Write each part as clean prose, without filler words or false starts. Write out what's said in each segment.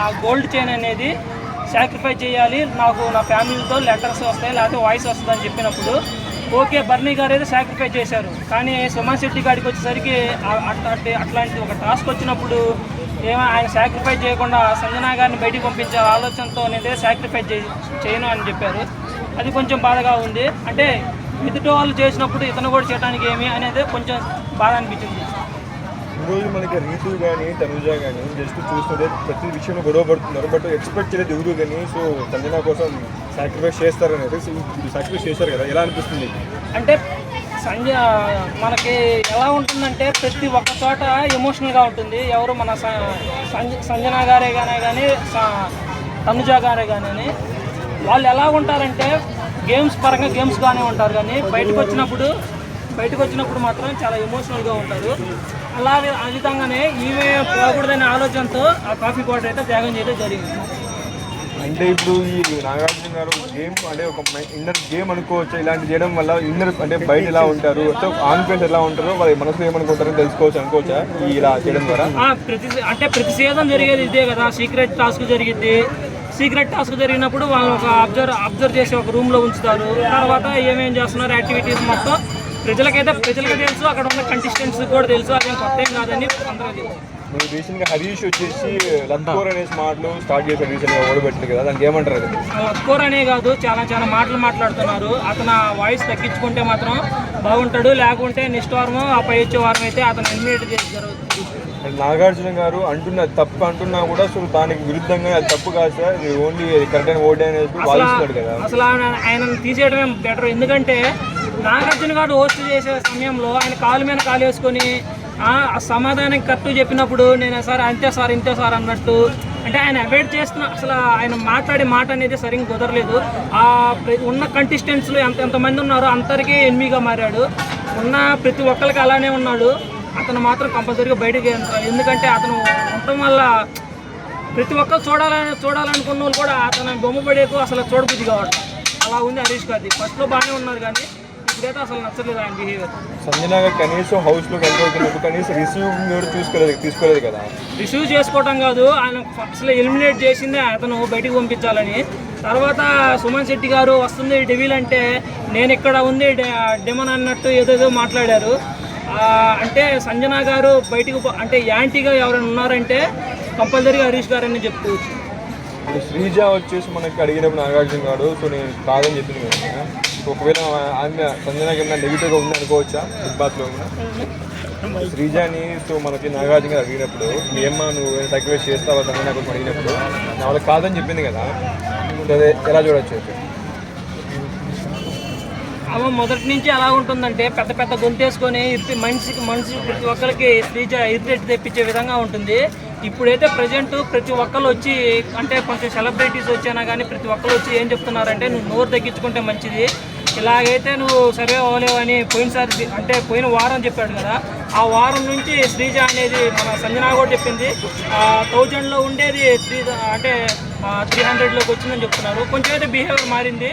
ఆ gold chain అనేది sacrifice చేయాలి, నాకు నా ఫ్యామిలీతో లెటర్స్ వస్తాయి లేకపోతే వాయిస్ వస్తుంది అని చెప్పినప్పుడు ఓకే బర్నీ గారు అయితే సాక్రిఫైస్ చేశారు. కానీ సుమన్ శెట్టి గారికి వచ్చేసరికి అట్లాంటి ఒక టాస్క్ వచ్చినప్పుడు ఆయన సాక్రిఫైస్ చేయకుండా సంజన గారిని బయటికి పంపించే ఆలోచనతో నేనైతే సాక్రిఫైస్ చేయను అని చెప్పారు. అది కొంచెం బాధగా ఉంది. అంటే ఎదుటి వాళ్ళు చేసినప్పుడు ఇతను కూడా చేయడానికి ఏమి అనేది కొంచెం బాధ అనిపించింది. ఈరోజు మనకి రీతు కానీ తనుజ కానీ జస్ట్ చూస్తుంటే ప్రతి విషయంలో గొడవ పడుతున్నారు, బట్ ఎక్స్పెక్ట్ చేయలేదు ఎవరు కానీ. సో సంజన కోసం సాక్రిఫైస్ చేస్తారనేది సాక్రిఫైస్ చేశారు కదా, ఎలా అనిపిస్తుంది? అంటే మనకి ఎలా ఉంటుందంటే ప్రతి ఒక్క చోట ఎమోషనల్గా ఉంటుంది. ఎవరు మన సంజన గారే కానీ తనుజ గారే కానీ వాళ్ళు ఎలా ఉంటారంటే గేమ్స్ పరంగా గేమ్స్గానే ఉంటారు, కానీ బయటకు వచ్చినప్పుడు మాత్రం చాలా ఎమోషనల్గా ఉంటారు. అలాగే ఆ విధంగానే ఈమె పోకూడదనే ఆలోచనతో ఆ కాఫీ పౌడర్ అయితే త్యాగం చేయడం జరిగింది. అంటే ఇప్పుడు ఈ నాగార్జున గారు గేమ్ అంటే ఒక ఇన్నర్ గేమ్ అనుకోవచ్చు, ఇలాంటి చేయడం వల్ల ఇన్నర్ అంటే బయట ఎలా ఉంటారు, ఆన్ఫియన్స్ ఎలా ఉంటారో వాళ్ళ మనసులో ఏమనుకుంటారో తెలుసుకోవచ్చు అనుకోవచ్చా ఇలా చేయడం ద్వారా? ప్రతి సీజన్ జరిగేది ఇదే కదా, సీక్రెట్ టాస్క్ జరిగింది. సీక్రెట్ టాస్క్ జరిగినప్పుడు వాళ్ళు ఒక అబ్జర్వ్ చేసి ఒక రూమ్లో ఉంచుతారు. తర్వాత ఏమేం చేస్తున్నారు యాక్టివిటీస్ మొత్తం ప్రజలకే తెలుసు, అక్కడ ఉన్న కంటెస్టెంట్స్ కూడా తెలుసు. అది కొత్త ఏం కాదని అందరూ మీరు రీసెంట్గా హరీష్ వచ్చేసి లత్కోర్ అనే మాటలు స్టార్ట్ చేశారు రీసెంట్గా ఓడబెట్టారు కదా, దానికి ఏమంటారు? అది లత్కోర్ అనే కాదు, చాలా మాటలు మాట్లాడుతున్నారు. అతను వాయిస్ తగ్గించుకుంటే మాత్రం బాగుంటాడు, లేకుంటే నెక్స్ట్ వారం ఆ పై వచ్చే వారం అయితే అతను ఎలిమినేట్ చేసి జరుగుతుంది. నాగార్జున గారు తప్పు అంటున్నా కూడా అసలు దానికి విరుద్ధంగా అది తప్పు కాదు సార్, ఇది ఓన్లీ కరెక్ట్ అయిన ఓట్ అనేది వాదిస్తున్నాడు కదా. అసలు ఆయన తీసేయడమే బెటర్. ఎందుకంటే నాగార్జున గారు హోస్ట్ చేసే సమయంలో ఆయన కాలు మీద కాలు వేసుకొని ఆ సమాధానం కరెక్ట్ చెప్పినప్పుడు నేను సార్ ఇంతే సార్ అన్నట్టు అంటే ఆయన అవాయిడ్ చేస్తున్న అసలు ఆయన మాట్లాడే మాట అనేది సరిగ్గా కుదరలేదు. ఆ ఉన్న కంటెస్టెంట్స్లో ఎంతమంది ఉన్నారో అందరికీ ఎనిమిగా మారాడు. ఉన్న ప్రతి ఒక్కరికి అలానే ఉన్నాడు. అతను మాత్రం కంపల్సరీగా బయటకు ఎందుకంటే అతను ఉండటం వల్ల ప్రతి ఒక్కరు చూడాలనుకున్న వాళ్ళు కూడా అతను బొమ్మ పడేకు అసలు చూడబుద్ధి కావడం అలా ఉంది హరీష్ గారి. ఫస్ట్లో బాగానే ఉన్నారు కానీ ఇప్పుడైతే అసలు నచ్చలేదు ఆయన బిహేవియర్. సంజన గారు కనీసం హౌస్లోకి వెళ్ళిపోతున్నప్పుడు కనీసం రిసీవ్ తీసుకోలేదు కదా. రిసీవ్ చేసుకోవటం కాదు, ఆయన అసలు ఎలిమినేట్ చేసిందే అతను బయటికి పంపించాలని. తర్వాత సుమన్ శెట్టి గారు వస్తుంది డెవిల్ అంటే నేను ఇక్కడ ఉంది డెమన్ అన్నట్టు ఏదేదో మాట్లాడారు. అంటే సంజన గారు బయటికి అంటే యాంటీగా ఎవరైనా ఉన్నారంటే కంపల్సరీగా హరీష్ గారు అని చెప్పుకోవచ్చు. శ్రీజ వచ్చేసి మనకి అడిగినప్పుడు నాగార్జున గారు సో నేను కాదని చెప్పింది కదా, ఒకవేళ ఆమె సంజన కింద నెగిటివ్గా ఉంది అనుకోవచ్చా బిగ్ బాస్లో ఉన్న శ్రీజాని? సో మనకి నాగార్జున గారు అడిగినప్పుడు ఏమ్మా నువ్వు సాక్రిఫైస్ చేస్తావా సంజన కోసం అడిగినప్పుడు నా వాళ్ళకి కాదని చెప్పింది కదా, అదే ఎలా చూడొచ్చు? ఆమె మొదటి నుంచి ఎలా ఉంటుందంటే పెద్ద గొంతేసుకొని మనిషి ప్రతి ఒక్కరికి శ్రీజ ఇరిటేట్ తెప్పించే విధంగా ఉంటుంది. ఇప్పుడైతే ప్రతి ఒక్కరు వచ్చి అంటే కొంచెం సెలబ్రిటీస్ వచ్చానా కానీ ప్రతి ఒక్కరు వచ్చి ఏం చెప్తున్నారంటే నువ్వు నోరు తగ్గించుకుంటే మంచిది, ఇలాగైతే నువ్వు సర్వే అవ్వలేవు అని పోయిన వారం చెప్పాడు కదా. ఆ వారం నుంచి శ్రీజ అనేది మన సంజన కూడా చెప్పింది 1000లో ఉండేది శ్రీజ అంటే 300లోకి వచ్చిందని చెప్తున్నారు. కొంచెం అయితే బిహేవియర్ మారింది,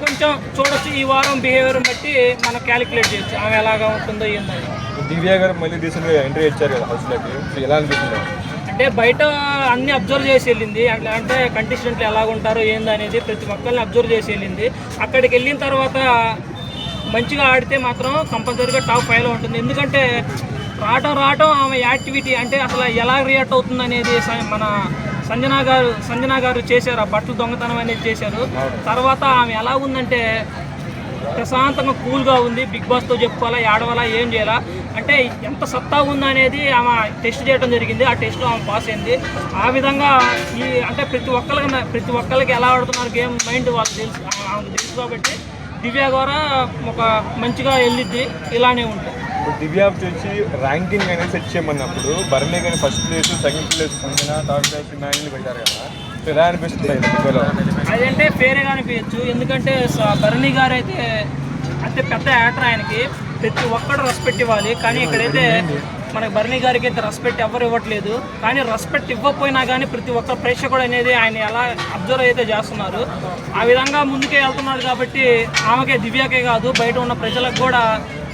కొంచెం చూడొచ్చు. ఈ వారం బిహేవియర్ బట్టి మనం క్యాలిక్యులేట్ చేయొచ్చు ఆమె ఎలాగా ఉంటుందో ఏందని. దివ్య గారు మళ్ళీ రీసెంట్గా ఎంట్రీ ఇచ్చారు కదా హౌస్లోకి, ఎలా అనిపిస్తుంది? అంటే బయట అన్ని అబ్జర్వ్ చేసి వెళ్ళింది, అంటే కంటెస్టెంట్లు ఎలాగుంటారో ఏంది అనేది ప్రతి ఒక్కరిని అబ్జర్వ్ చేసి వెళ్ళింది. అక్కడికి వెళ్ళిన తర్వాత మంచిగా ఆడితే మాత్రం కంపల్సరీగా టాప్ 5లో ఉంటుంది. ఎందుకంటే రావటం ఆమె యాక్టివిటీ అంటే అసలు ఎలా రియాక్ట్ అవుతుంది అనేది మన సంజన గారు చేశారు. ఆ బట్టలు దొంగతనం అనేది చేశారు. తర్వాత ఆమె ఎలా ఉందంటే ప్రశాంతంగా కూల్గా ఉంది. బిగ్ బాస్తో చెప్పుకోవాలా ఆడవాలా ఏం చేయాలా అంటే ఎంత సత్తా ఉందా అనేది ఆమె టెస్ట్ చేయడం జరిగింది. ఆ టెస్ట్లో ఆమె పాస్ అయింది. ఆ విధంగా అంటే ప్రతి ఒక్కరికి ఎలా ఆడుతున్నారు గేమ్ మైండ్ వాళ్ళు తెలుసు కాబట్టి దివ్య ద్వారా ఒక మంచిగా వెళ్ళిద్ది. ఇలానే ఉంటుంది. దివ్య వచ్చి ర్యాంకింగ్ అనేది సెట్ చేయమన్నప్పుడు బర్నీ కానీ first place, second place Sanjana, third place మ్యాన్లు పెట్టారు కదా, ఎలా అనిపిస్తుంది? అదంటే ఫేరేగా అనిపించచ్చు. ఎందుకంటే బర్నీ గారు అయితే అంటే పెద్ద యాక్టర్, ఆయనకి ప్రతి ఒక్కరు రెస్పెక్ట్ ఇవ్వాలి. కానీ ఇక్కడైతే మనకి బర్నీ గారికి అయితే రెస్పెక్ట్ ఎవరు ఇవ్వట్లేదు. కానీ రెస్పెక్ట్ ఇవ్వకపోయినా కానీ ప్రతి ఒక్క ప్రేక్షకుడు అనేది ఆయన ఎలా అబ్జర్వ్ అయితే చేస్తున్నారు. ఆ విధంగా ముందుకే వెళ్తున్నారు కాబట్టి ఆమెకే దివ్యకే కాదు బయట ఉన్న ప్రజలకు కూడా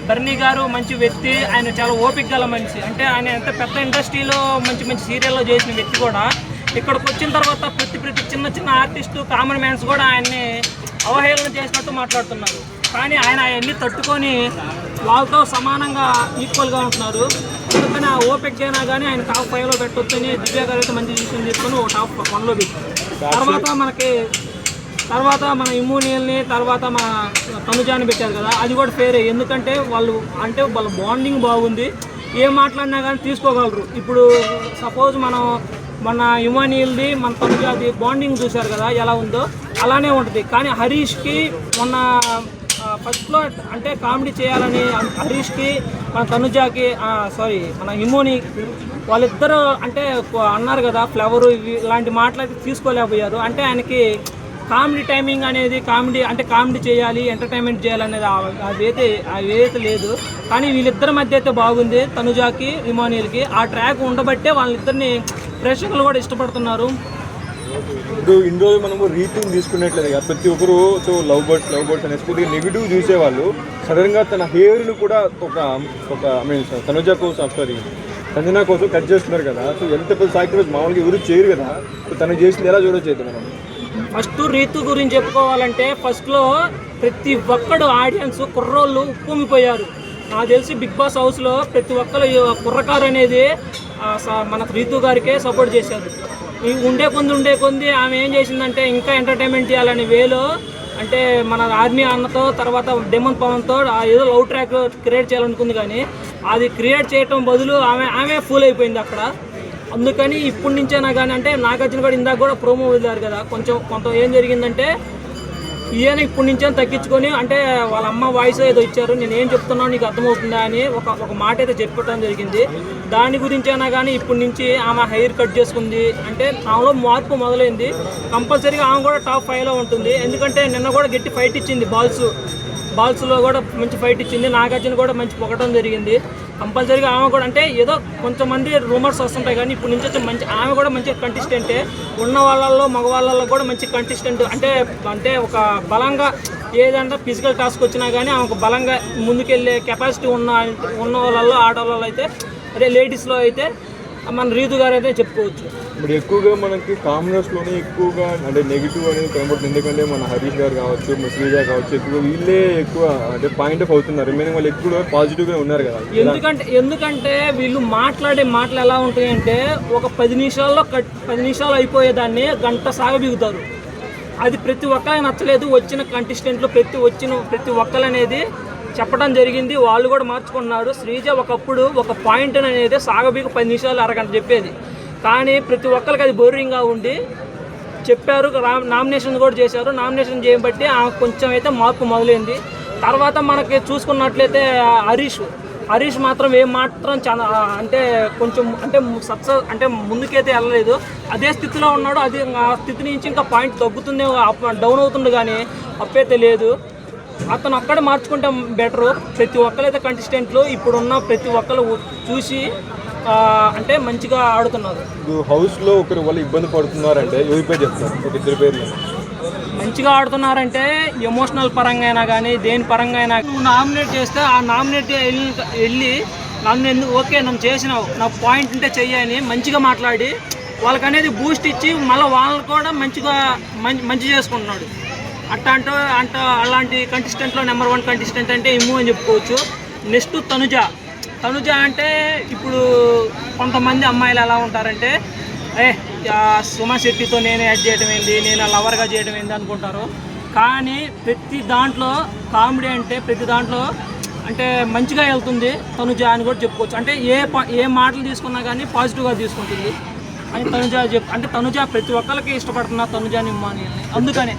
బర్నీ గారు మంచి వ్యక్తి. ఆయన చాలా ఓపిక గల మనిషి. అంటే ఆయన ఎంత పెద్ద ఇండస్ట్రీలో మంచి సీరియల్లో చేసిన వ్యక్తి కూడా ఇక్కడికి వచ్చిన తర్వాత ప్రతి చిన్న చిన్న ఆర్టిస్టు కామన్ మ్యాన్స్ కూడా ఆయన్ని అవహేళన చేసినట్టు మాట్లాడుతున్నారు. కానీ ఆయన అవన్నీ తట్టుకొని వాళ్ళతో సమానంగా ఈక్వల్గా ఉంటున్నారు. అందుకని ఆ ఓపెక్ అయినా కానీ ఆయన టాప్ 5లో పెట్టొచ్చని దివ్య గారు అయితే మంచి డిసిషన్ తీసుకొని ఒక టాప్ 1లో పెట్టి తర్వాత మన ఇమ్యూనియల్ని తర్వాత మన తనుజాని పెట్టారు కదా, అది కూడా ఫేరే. ఎందుకంటే వాళ్ళ బాండింగ్ బాగుంది, ఏం మాట్లాడినా కానీ తీసుకోగలరు. ఇప్పుడు సపోజ్ మన ఇమ్యూనియల్ది మన తనుజాది బాండింగ్ చూశారు కదా ఎలా ఉందో, అలానే ఉంటుంది. కానీ హరీష్కి మొన్న ఫస్ట్లో అంటే కామెడీ చేయాలని హరీష్కి మన తనుజాకి మన ఇమోని వాళ్ళిద్దరూ అంటే అన్నారు కదా ఫ్లవరు ఇలాంటి మాటలైతే తీసుకోలేకపోయారు. అంటే ఆయనకి కామెడీ టైమింగ్ అనేది కామెడీ చేయాలి, ఎంటర్టైన్మెంట్ చేయాలనేది అదైతే లేదు. కానీ వీళ్ళిద్దరి మధ్య అయితే బాగుంది, తనుజాకి ఇమోనియల్కి. ఆ ట్రాక్ ఉండబట్టే వాళ్ళిద్దరిని ప్రేక్షకులు కూడా ఇష్టపడుతున్నారు. ఇప్పుడు ఇన్ని రోజులు మనము రీతిని తీసుకున్నట్లేదు కదా, ప్రతి ఒక్కరు సో లవ్ బర్డ్స్ అనేసి కొద్దిగా నెగిటివ్ చూసేవాళ్ళు. సడన్గా తన హెయిర్ను కూడా తనుజా కోసం సంజన కోసం కట్ చేస్తున్నారు కదా. సో ఎంత పెద్ద సాక్రిఫైస్ మామూలుగా ఎవరు చేయరు కదా. సో తను చేసింది ఎలా చూడొచ్చు అయితే మనం? ఫస్ట్ రీతు గురించి చెప్పుకోవాలంటే ఫస్ట్లో ప్రతి ఒక్కడు ఆడియన్స్ కుర్రోళ్ళు ఉప్పొంగిపోయారు. నాకు తెలిసి బిగ్ బాస్ హౌస్లో ప్రతి ఒక్కరు కుర్రకారు అనేది మన రీతు గారికే సపోర్ట్ చేశారు. ఉండే కొంది ఆమె ఏం చేసిందంటే ఇంకా ఎంటర్టైన్మెంట్ చేయాలనే వేలో అంటే మన ఆర్మీ అన్నతో తర్వాత డెమన్ పవన్తో ఏదో లవ్ ట్రాక్ క్రియేట్ చేయాలనుకుంది. కానీ అది క్రియేట్ చేయటం బదులు ఆమె ఫూల్ అయిపోయింది అక్కడ. అందుకని ఇప్పటి నుంచైనా కానీ అంటే నాగార్జున కూడా ఇందాక కూడా ప్రోమో వదిలారు కదా, కొంత ఏం జరిగిందంటే ఈయన ఇప్పటి నుంచే తగ్గించుకొని అంటే వాళ్ళ అమ్మ వాయిస్ ఏదో ఇచ్చారు, నేను ఏం చెప్తున్నాను నీకు అర్థమవుతుందా అని ఒక మాట అయితే చెప్పడం జరిగింది. దాని గురించి అయినా కానీ ఇప్పటి నుంచి ఆమె హెయిర్ కట్ చేసుకుంది అంటే ఆమెలో మార్పు మొదలైంది. కంపల్సరీగా ఆమె కూడా టాప్ 5లో ఉంటుంది. ఎందుకంటే నిన్న కూడా గట్టి ఫైట్ ఇచ్చింది, బాల్స్లో కూడా మంచి ఫైట్ ఇచ్చింది. నాగార్జున కూడా మంచి పొగటం జరిగింది. కంపల్సరీగా ఆమె కూడా అంటే ఏదో కొంతమంది రూమర్స్ వస్తుంటాయి కానీ ఇప్పుడు నుంచి మంచి ఆమె కూడా మంచి కంటెస్టెంటే. ఉన్న వాళ్ళల్లో మగవాళ్ళల్లో కూడా మంచి కంటెస్టెంట్ అంటే ఒక బలంగా ఏదంటే ఫిజికల్ టాస్క్ వచ్చినా కానీ ఆమెకు బలంగా ముందుకెళ్ళే కెపాసిటీ ఉన్న వాళ్ళల్లో ఆడవాళ్ళలో అయితే అదే లేడీస్లో అయితే మన రీతు గారు అయితే చెప్పుకోవచ్చు. ఇప్పుడు ఎక్కువగా మనకి కామనర్స్లోనే ఎక్కువగా అంటే నెగిటివ్ అనేది కనబడుతుంది. ఎందుకంటే మన హరీష్ గారు కావచ్చు, మన శ్రీజ కావచ్చు, ఎక్కువ వీళ్ళే ఎక్కువ అంటే పాయింట్ ఆఫ్ అవుతున్నారు. రిమైనింగ్ వాళ్ళు ఎక్కువ పాజిటివ్గా ఉన్నారు కదా. ఎందుకంటే వీళ్ళు మాట్లాడే మాటలు ఎలా ఉంటాయంటే ఒక 10 నిమిషాలు అయిపోయేదాన్ని గంట సాగబిగుతారు. అది ప్రతి ఒక్కరికి నచ్చలేదు. వచ్చిన కంటెస్టెంట్లు ప్రతి ఒక్కరు అనేది చెప్పడం జరిగింది, వాళ్ళు కూడా మార్చుకున్నారు. శ్రీజ ఒకప్పుడు ఒక పాయింట్ అనేది సాగబీకు 10 నిమిషాలు అరగంట చెప్పేది, కానీ ప్రతి ఒక్కరికి అది బోరింగ్గా ఉండి చెప్పారు. నామినేషన్ కూడా చేశారు. నామినేషన్ చేయబట్టి కొంచెం అయితే మార్పు మొదలైంది. తర్వాత మనకి చూసుకున్నట్లయితే హరీష్ మాత్రం చాలా అంటే కొంచెం అంటే ముందుకైతే వెళ్ళలేదు, అదే స్థితిలో ఉన్నాడు. అది ఆ స్థితి నుంచి ఇంకా పాయింట్ తగ్గుతుంది, డౌన్ అవుతుంది, కానీ అప్పైతే లేదు. అతను అక్కడ మార్చుకుంటే బెటరు. ప్రతి ఒక్కరైతే కంటెస్టెంట్లు ఇప్పుడున్న ప్రతి ఒక్కరు చూసి అంటే మంచిగా ఆడుతున్నారు. హౌస్లో ఒకరి వల్ల ఇబ్బంది పడుతున్నారంటే ఎవరిపై చెప్తారు? ఒక ఇద్దరు పేర్లు. మంచిగా ఆడుతున్నారంటే ఎమోషనల్ పరంగా అయినా కానీ దేని పరంగా అయినా నామినేట్ చేస్తే ఆ నామినేట్ వెళ్ళి నన్ను చేసినావు, నా పాయింట్ ఉంటే చెయ్యని మంచిగా మాట్లాడి వాళ్ళకి అనేది బూస్ట్ ఇచ్చి మళ్ళీ వాళ్ళని కూడా మంచి చేసుకుంటున్నాడు. అలాంటి కంటెస్టెంట్లో నెంబర్ 1 కంటెస్టెంట్ అంటే ఇమ్ము అని చెప్పుకోవచ్చు. నెక్స్ట్ తనుజ అంటే ఇప్పుడు కొంతమంది అమ్మాయిలు ఎలా ఉంటారంటే సుమా శెట్టితో నేనే యాడ్ చేయడం ఏంది, నేను లవర్గా చేయడం ఏంది అనుకుంటారు. కానీ ప్రతి దాంట్లో కామెడీ అంటే ప్రతి దాంట్లో అంటే మంచిగా వెళ్తుంది తనుజ అని కూడా చెప్పుకోవచ్చు. అంటే ఏ మాటలు తీసుకున్నా కానీ పాజిటివ్గా తీసుకుంటుంది అని తనుజ ప్రతి ఒక్కరికి ఇష్టపడుతున్నా తనుజాని ఇమ్మాని. అందుకనే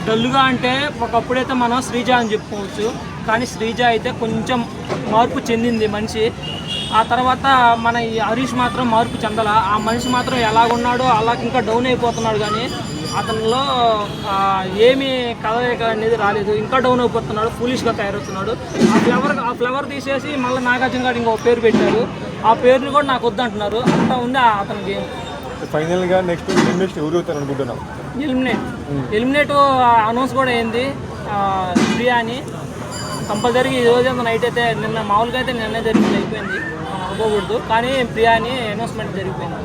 డల్లుగా అంటే ఒకప్పుడైతే మనం శ్రీజ అని చెప్పుకోవచ్చు, కానీ శ్రీజ అయితే కొంచెం మార్పు చెందింది మనిషి. ఆ తర్వాత మన ఈ హరీష్ మాత్రం మార్పు చెందాల. ఆ మనిషి మాత్రం ఎలాగున్నాడో అలా ఇంకా డౌన్ అయిపోతున్నాడు, కానీ అతనిలో ఏమీ కదలిక అనేది రాలేదు, ఇంకా డౌన్ అయిపోతున్నాడు, ఫూలిష్గా తయారవుతున్నాడు. ఆ ఫ్లవర్ తీసేసి మళ్ళీ నాగార్జున గారు ఇంకో పేరు పెట్టారు. ఆ పేరుని కూడా నాకు వద్దంటున్నారు. అంతా ఉంది అతని గేమ్. ఫైనల్గా నెక్స్ట్ ఎవరు అవుతారు అనుకుంటున్నాం? ఎలిమినేట్ అనౌన్స్ కూడా అయింది ప్రియా అని. కంపల్సరీగా ఈ రోజు నైట్ అయితే నిన్న మామూలుగా అయితే నిన్నే జరిగింది అయిపోయింది అనుకోకూడదు, కానీ ప్రియా అని అనౌన్స్మెంట్ జరిగిపోయింది.